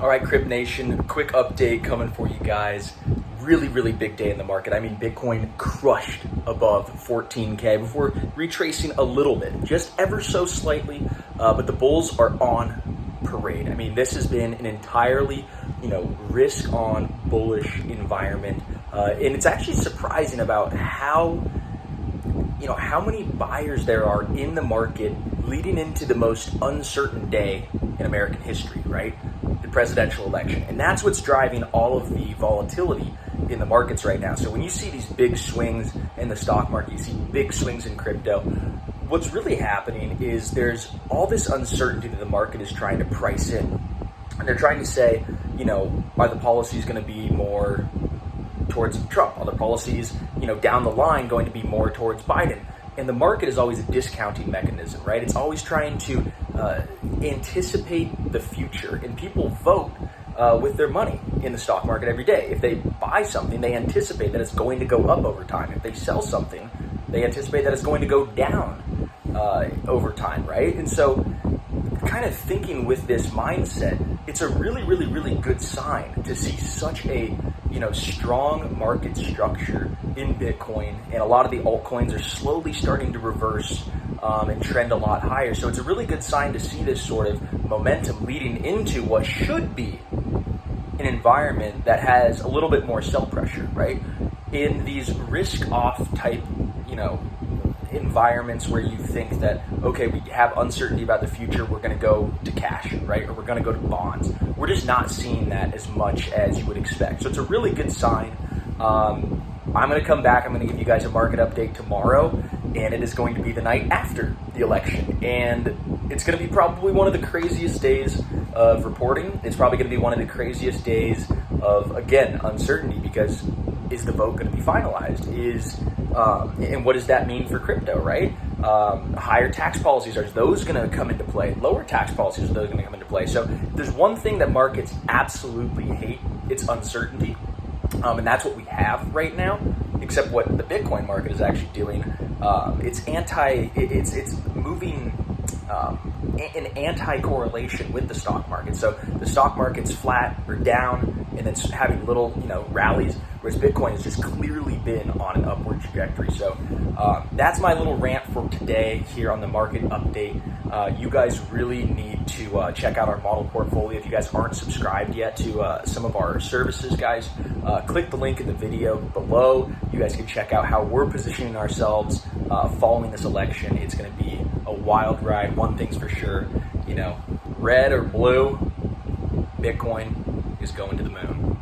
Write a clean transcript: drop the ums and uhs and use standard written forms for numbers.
All right, Crip Nation, quick update coming for you guys. Really big day in the market. I mean, Bitcoin crushed above 14K before retracing a little bit, just ever so slightly, but the bulls are on parade. I mean, this has been an entirely, risk on bullish environment. And it's actually surprising about how many buyers there are in the market leading into the most uncertain day in American history, right? The presidential election. And that's what's driving all of the volatility in the markets right now. So when you see these big swings in the stock market, you see big swings in crypto, what's really happening is there's all this uncertainty that the market is trying to price in. And they're trying to say, are the policies going to be more towards Trump? Are the policies, down the line going to be more towards Biden? And the market is always a discounting mechanism, right? It's always trying to anticipate the future. And people vote with their money in the stock market every day. If they buy something, they anticipate that it's going to go up over time. If they sell something, they anticipate that it's going to go down over time, right? And so kind of thinking with this mindset, it's a really good sign to see such a strong market structure in Bitcoin, and a lot of the altcoins are slowly starting to reverse and trend a lot higher. So it's a really good sign to see this sort of momentum leading into what should be an environment that has a little bit more sell pressure, right? In these risk-off type, environments where you think that, okay, we have uncertainty about the future, we're going to go to cash, right? Or we're going to go to bonds. We're just not seeing that as much as you would expect. So it's a really good sign. I'm going to come back. I'm going to give you guys a market update tomorrow, and it is going to be the night after the election. And it's going to be probably one of the craziest days of reporting. It's probably going to be one of the craziest days of, again, uncertainty, because is the vote going to be finalized? And what does that mean for crypto, right? Higher tax policies, are those going to come into play? Lower tax policies, are those going to come into play? So there's one thing that markets absolutely hate, it's uncertainty. And that's what we have right now, except what the Bitcoin market is actually doing. It's moving in anti-correlation with the stock market. So the stock market's flat or down, and it's having little, rallies, whereas Bitcoin has just clearly been on an upward trajectory. So that's my little rant for today here on the market update. You guys really need to check out our model portfolio. If you guys aren't subscribed yet to some of our services, guys, click the link in the video below. You guys can check out how we're positioning ourselves following this election. It's going to be a wild ride. One thing's for sure, red or blue, Bitcoin is going to the moon.